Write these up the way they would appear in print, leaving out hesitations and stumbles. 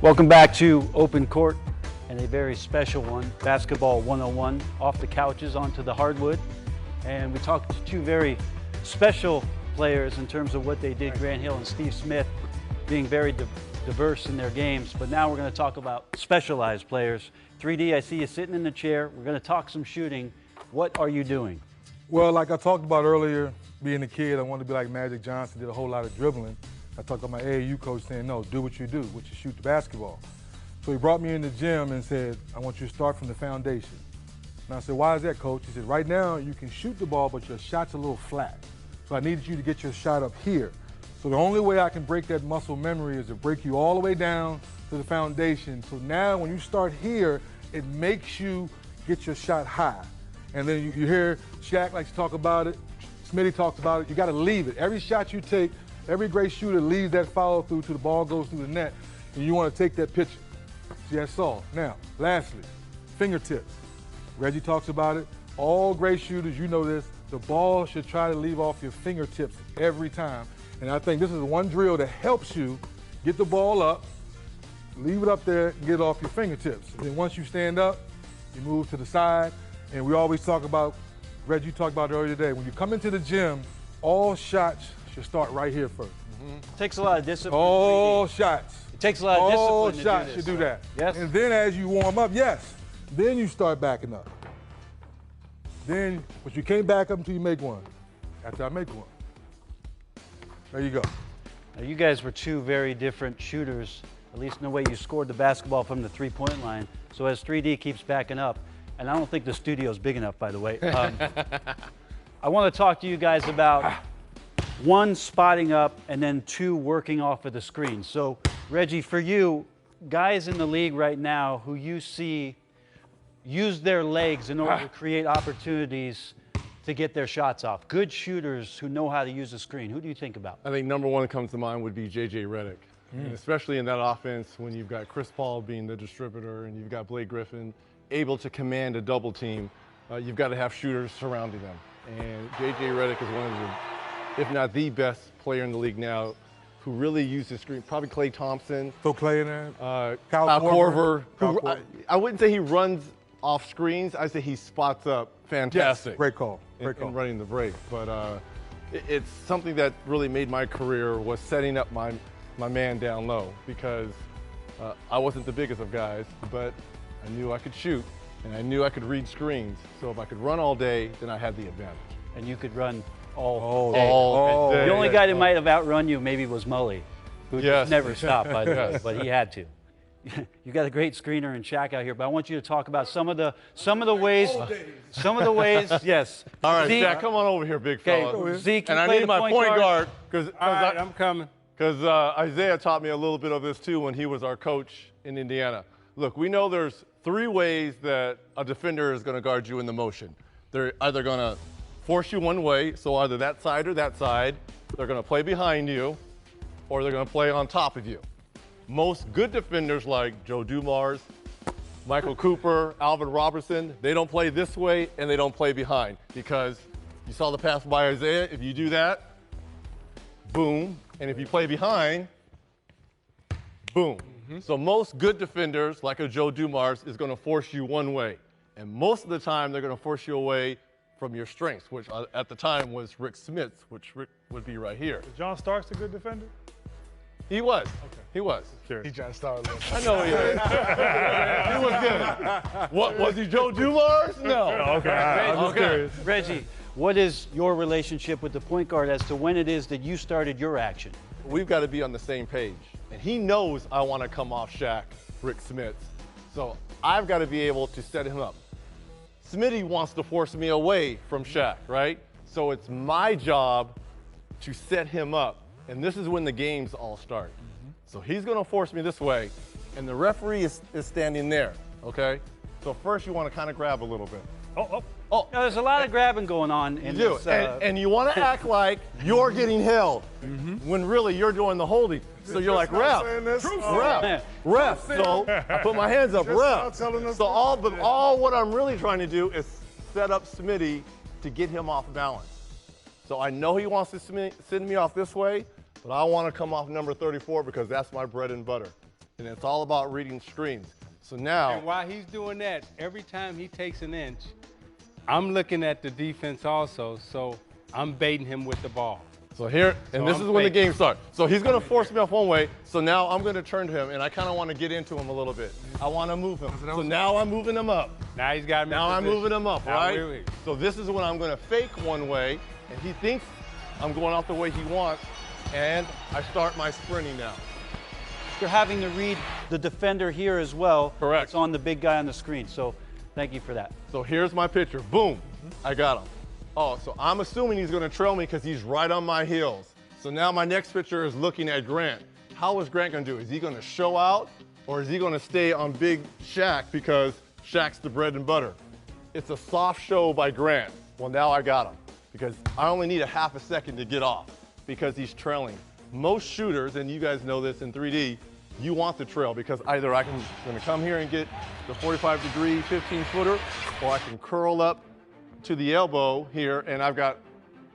Welcome back to Open Court and a very special one, Basketball 101, off the couches onto the hardwood. And we talked to two very special players in terms of what they did, Grant Hill and Steve Smith, being very diverse in their games. But now we're going to talk about specialized players. 3D, I see you sitting in the chair. We're going to talk some shooting. What are you doing? Well, like I talked about earlier, being a kid, I wanted to be like Magic Johnson, did a whole lot of dribbling. I talked about my AAU coach saying, no, do what you do, which is shoot the basketball. So he brought me in the gym and said, I want you to start from the foundation. And I said, why is that, coach? He said, right now you can shoot the ball, but your shot's a little flat. So I needed you to get your shot up here. So the only way I can break that muscle memory is to break you all the way down to the foundation. So now when you start here, it makes you get your shot high. And then you hear Shaq likes to talk about it, Smitty talks about it, you gotta leave it. Every shot you take, every great shooter leaves that follow through till the ball goes through the net, and you wanna take that picture. See, that's all. Now, lastly, fingertips. Reggie talks about it. All great shooters, you know this, the ball should try to leave off your fingertips every time. And I think this is one drill that helps you get the ball up, leave it up there, and get it off your fingertips. And then once you stand up, you move to the side. And we always talk about, Reggie, you talked about it earlier today, when you come into the gym, all shots should start right here first. It takes a lot of discipline. All shots. It takes a lot of All discipline shots to do should this. do that. Yes. And then as you warm up, yes, then you start backing up. Then, but you can't back up until you make one. After I make one. There you go. Now, you guys were two very different shooters, at least in the way you scored the basketball from the three-point line. So as 3D keeps backing up, and I don't think the studio's big enough, by the way, I want to talk to you guys about one, spotting up, and then two, working off of the screen. So, Reggie, for you, guys in the league right now who you see use their legs in order to create opportunities to get their shots off, good shooters who know how to use the screen, who do you think about? I think number one that comes to mind would be J.J. Redick. And especially in that offense when you've got Chris Paul being the distributor and you've got Blake Griffin able to command a double team, you've got to have shooters surrounding them. And J.J. Redick is one of the, if not the best player in the league now who really uses screen. Probably Klay Thompson. So Klay in there. Kyle Korver. I wouldn't say he runs off screens. I'd say he spots up fantastic. Yes, great call. Great call. In running the break. But it's something that really made my career was setting up my man down low because I wasn't the biggest of guys, but I knew I could shoot and I knew I could read screens. So if I could run all day, then I had the advantage. And you could run All day. day. The only guy that might have outrun you maybe was Mully, who just never stopped, by the way, but he had to. You got a great screener in Shaq out here, but I want you to talk about some of the ways, yes. All right, Zeke, Shaq, come on over here, big fella. okay, Zeke, you And I play need the my point guard because I'm coming. Isaiah taught me a little bit of this too when he was our coach in Indiana. Look, we know there's three ways that a defender is going to guard you in the motion. They're either going to force you one way, so either that side or that side. They're going to play behind you, or they're going to play on top of you. Most good defenders like Joe Dumars, Michael Cooper, Alvin Robertson, they don't play this way and they don't play behind because you saw the pass by Isaiah. If you do that, boom. And if you play behind, boom. So most good defenders, like a Joe Dumars, is going to force you one way. And most of the time, they're going to force you away from your strengths, which at the time was Rick Smith, which Rick would be right here. Is John Starks a good defender? He was. Okay. He was. He trying to start a little. I know he is. He was good. What, was he Joe Dumars? No. Okay, I'm just curious. Reggie, what is your relationship with the point guard as to when it is that you started your action? We've got to be on the same page. And he knows I want to come off Shaq, Rick Smith. So I've got to be able to set him up. Smitty wants to force me away from Shaq, right? So it's my job to set him up. And this is when the games all start. So he's going to force me this way, and the referee is standing there, okay? So first you want to kind of grab a little bit. Now, there's a lot of grabbing going on in You do. this. And you want to act like you're getting held when really you're doing the holding. So you're like, ref. So I put my hands up, ref. So all what I'm really trying to do is set up Smitty to get him off balance. So I know he wants to send me off this way, but I want to come off number 34 because that's my bread and butter. and it's all about reading screens. So now, And while he's doing that, every time he takes an inch, I'm looking at the defense also, so I'm baiting him with the ball. so here, and this I'm is when the faking. game starts. So he's gonna force me off one way, so now I'm gonna turn to him, and I kinda wanna get into him a little bit. I wanna move him. So now I'm moving him up. Now he's got me. Now I'm moving him up, Now right? wait. So this is when I'm gonna fake one way, and he thinks I'm going off the way he wants, and I start my sprinting now. You're having to read the defender here as well. Correct. It's on the big guy on the screen. So thank you for that. So here's my picture. Boom, I got him. Oh, so I'm assuming he's gonna trail me because he's right on my heels. So now my next picture is looking at Grant. How is Grant gonna do? Is he gonna show out, or is he gonna stay on big Shaq because Shaq's the bread and butter? It's a soft show by Grant. Well, now I got him because I only need a half a second to get off because he's trailing. Most shooters, and you guys know this in 3D, you want the trail because either gonna come here and get the 45-degree 15-footer, or I can curl up to the elbow here, and I've got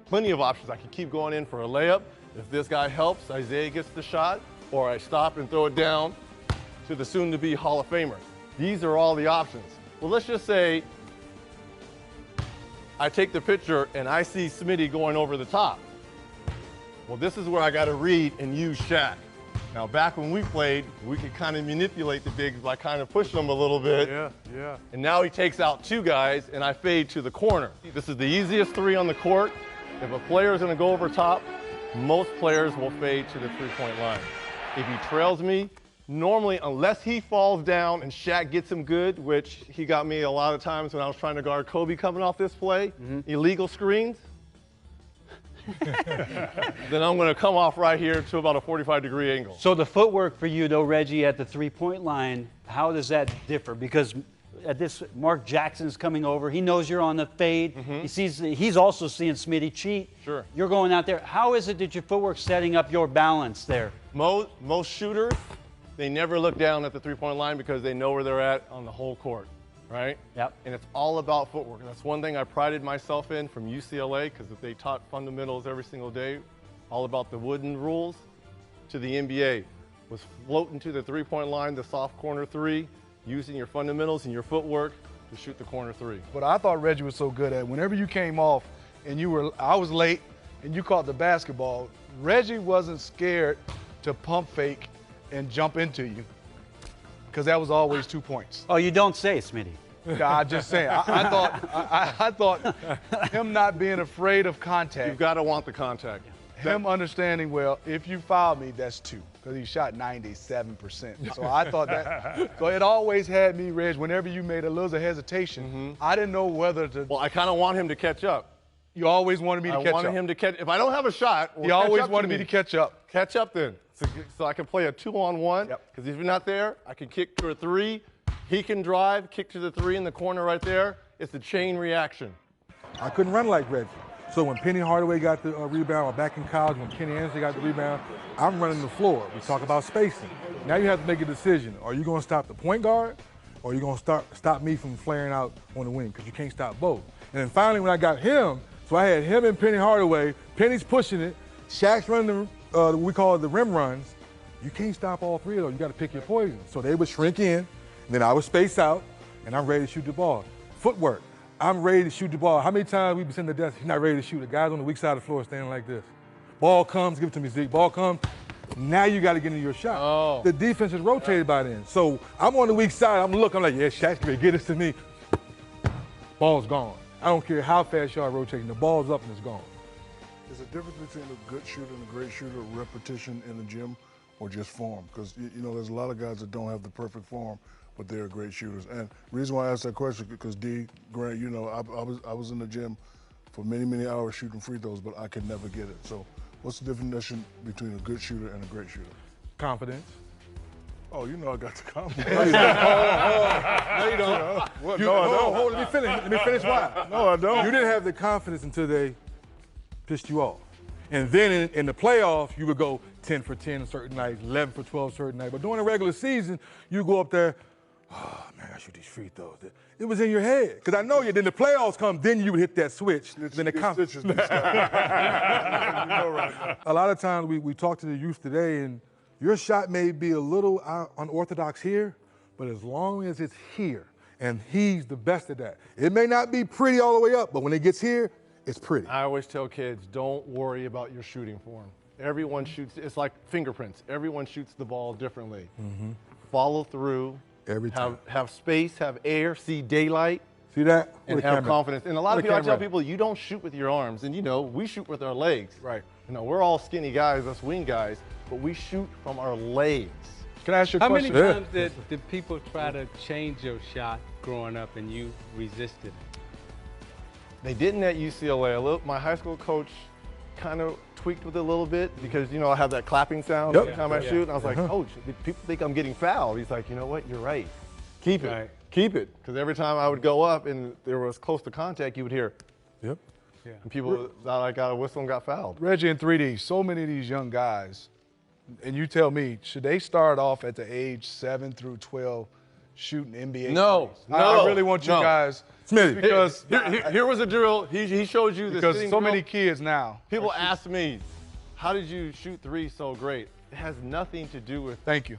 plenty of options. I can keep going in for a layup. If this guy helps, Isaiah gets the shot, or I stop and throw it down to the soon-to-be Hall of Famer. These are all the options. Well, let's just say I take the picture and I see Smitty going over the top. Well, this is where I got to read and use Shaq. Now, back when we played, we could kind of manipulate the bigs by kind of pushing them a little bit. Yeah. And now he takes out two guys, and I fade to the corner. This is the easiest three on the court. If a player is going to go over top, most players will fade to the three-point line. If he trails me, normally, unless he falls down and Shaq gets him good, which he got me a lot of times when I was trying to guard Kobe coming off this play, illegal screens, then I'm going to come off right here to about a 45-degree angle. So the footwork for you, though, Reggie, at the three-point line, how does that differ? Because at this, Mark Jackson's coming over. He knows you're on the fade. He's also seeing Smitty cheat. Sure. You're going out there. How is it that your footwork's setting up your balance there? Most shooters, they never look down at the three-point line because they know where they're at on the whole court, right? Yep. And it's all about footwork. And that's one thing I prided myself in from UCLA, because if they taught fundamentals every single day, all about the wooden rules, to the NBA, was floating to the three-point line, the soft corner three, using your fundamentals and your footwork to shoot the corner three. But I thought Reggie was so good at whenever you came off and I was late and you caught the basketball, Reggie wasn't scared to pump fake and jump into you because that was always 2 points. Oh, you don't say, Smitty. I'm just saying. I thought him not being afraid of contact, You've got to want the contact. him understanding, well, if you foul me, that's 2, because he shot 97%. So I thought that. So it always had me, Reg, whenever you made a little hesitation, I didn't know whether to. Well, I kind of want him to catch up. You always wanted me to I catch wanted up. him to catch. If I don't have a shot, He always wanted me to catch up. Catch up then, so I can play a 2-on-1. Yep. Because if you're not there, I can kick to a three. He can drive, kick to the three in the corner right there. It's a chain reaction. I couldn't run like Reggie. So when Penny Hardaway got the rebound, or back in college, when Kenny Anderson got the rebound, I'm running the floor. We talk about spacing. Now you have to make a decision. Are you going to stop the point guard, or are you going to stop me from flaring out on the wing? Because you can't stop both. And then finally, when I got him, so I had him and Penny Hardaway. Penny's pushing it. Shaq's running the we call it the rim runs. You can't stop all three of those. You got to pick your poison. So they would shrink in, and then I would space out, and I'm ready to shoot the ball. Footwork. I'm ready to shoot the ball. How many times we been sitting at the desk, he's not ready to shoot. The guy's on the weak side of the floor standing like this. Ball comes, give it to me, Zeke. Ball comes. Now you got to get into your shot. Oh. The defense is rotated by then. So I'm on the weak side. I'm looking, I'm like, yeah, Shaq's going to get this to me. Ball's gone. I don't care how fast y'all are rotating. The ball's up and it's gone. Is the difference between a good shooter and a great shooter repetition in the gym or just form? Because, you know, there's a lot of guys that don't have the perfect form, but they're great shooters. And the reason why I asked that question, because D, Grant, you know, I was in the gym for many, many hours shooting free throws, but I could never get it. So what's the definition between a good shooter and a great shooter? Confidence. Oh, you know I got the confidence. No, you don't. What? You, No, I don't. Hold, let me finish. Let me finish why. No, I don't. You didn't have the confidence until they pissed you off. And then in the playoffs, you would go 10 for 10 on certain nights, 11 for 12 certain nights. But during the regular season, you go up there, oh, man, I shoot these free throws. It was in your head. Because I know you, then the playoffs come, then you would hit that switch. Then the confidence. You know, right. A lot of times we talk to the youth today, and Your shot may be a little unorthodox here, but as long as it's here, and he's the best at that. It may not be pretty all the way up, but when it gets here, it's pretty. I always tell kids, don't worry about your shooting form. Everyone shoots, it's like fingerprints. Everyone shoots the ball differently. Follow through. Every time. Have space, have air, see daylight. See that? And With a have camera. confidence. And a lot With of a people, I tell camera. people, you don't shoot with your arms. And you know, we shoot with our legs. Right. You know, we're all skinny guys, us wing guys, but we shoot from our legs. Can I ask you a How many question? times did people try to change your shot growing up and you resisted? They didn't at UCLA. My high school coach kind of tweaked with it a little bit because, you know, I have that clapping sound every time I shoot. And I was like, Coach, people think I'm getting fouled. He's like, you know what? You're right. Keep it. Right. Keep it. Because every time I would go up and there was close to contact, you would hear, Yep. and people thought I got a whistle and got fouled. Reggie, in 3D, so many of these young guys, and you tell me, should they start off at the age 7 through 12 shooting NBA? No, threes? no, I really want you no. guys, Smitty. because Here was a drill. He showed you the because sitting so drill. many kids now. People ask me, how did you shoot threes so great? It has nothing to do with Thank you.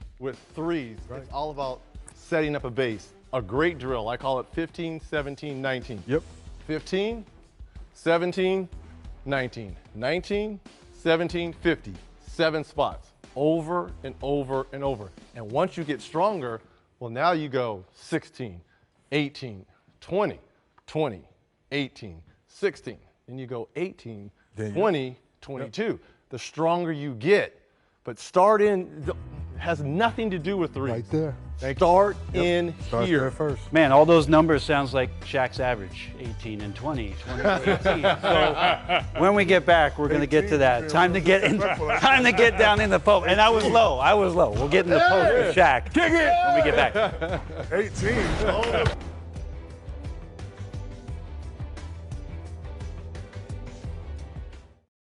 threes. It's all about setting up a base. A great drill. I call it 15, 17, 19. Yep. 15, 17, 19. 19, 17, 50. 7 spots. Over and over and over. And once you get stronger, well, now you go 16, 18, 20, 20, 18, 16. Then you go 18, Then you- 20, 22. The stronger you get. But start in, has nothing to do with threes. Right there. Start in Start here. there first. Man, all those numbers sounds like Shaq's average, 18 and 20, 20 and 18. So when we get back, we're going to get to that. Time to get down in the post. And I was low. We'll get in the post with Shaq. Kick it! When we get back. 18.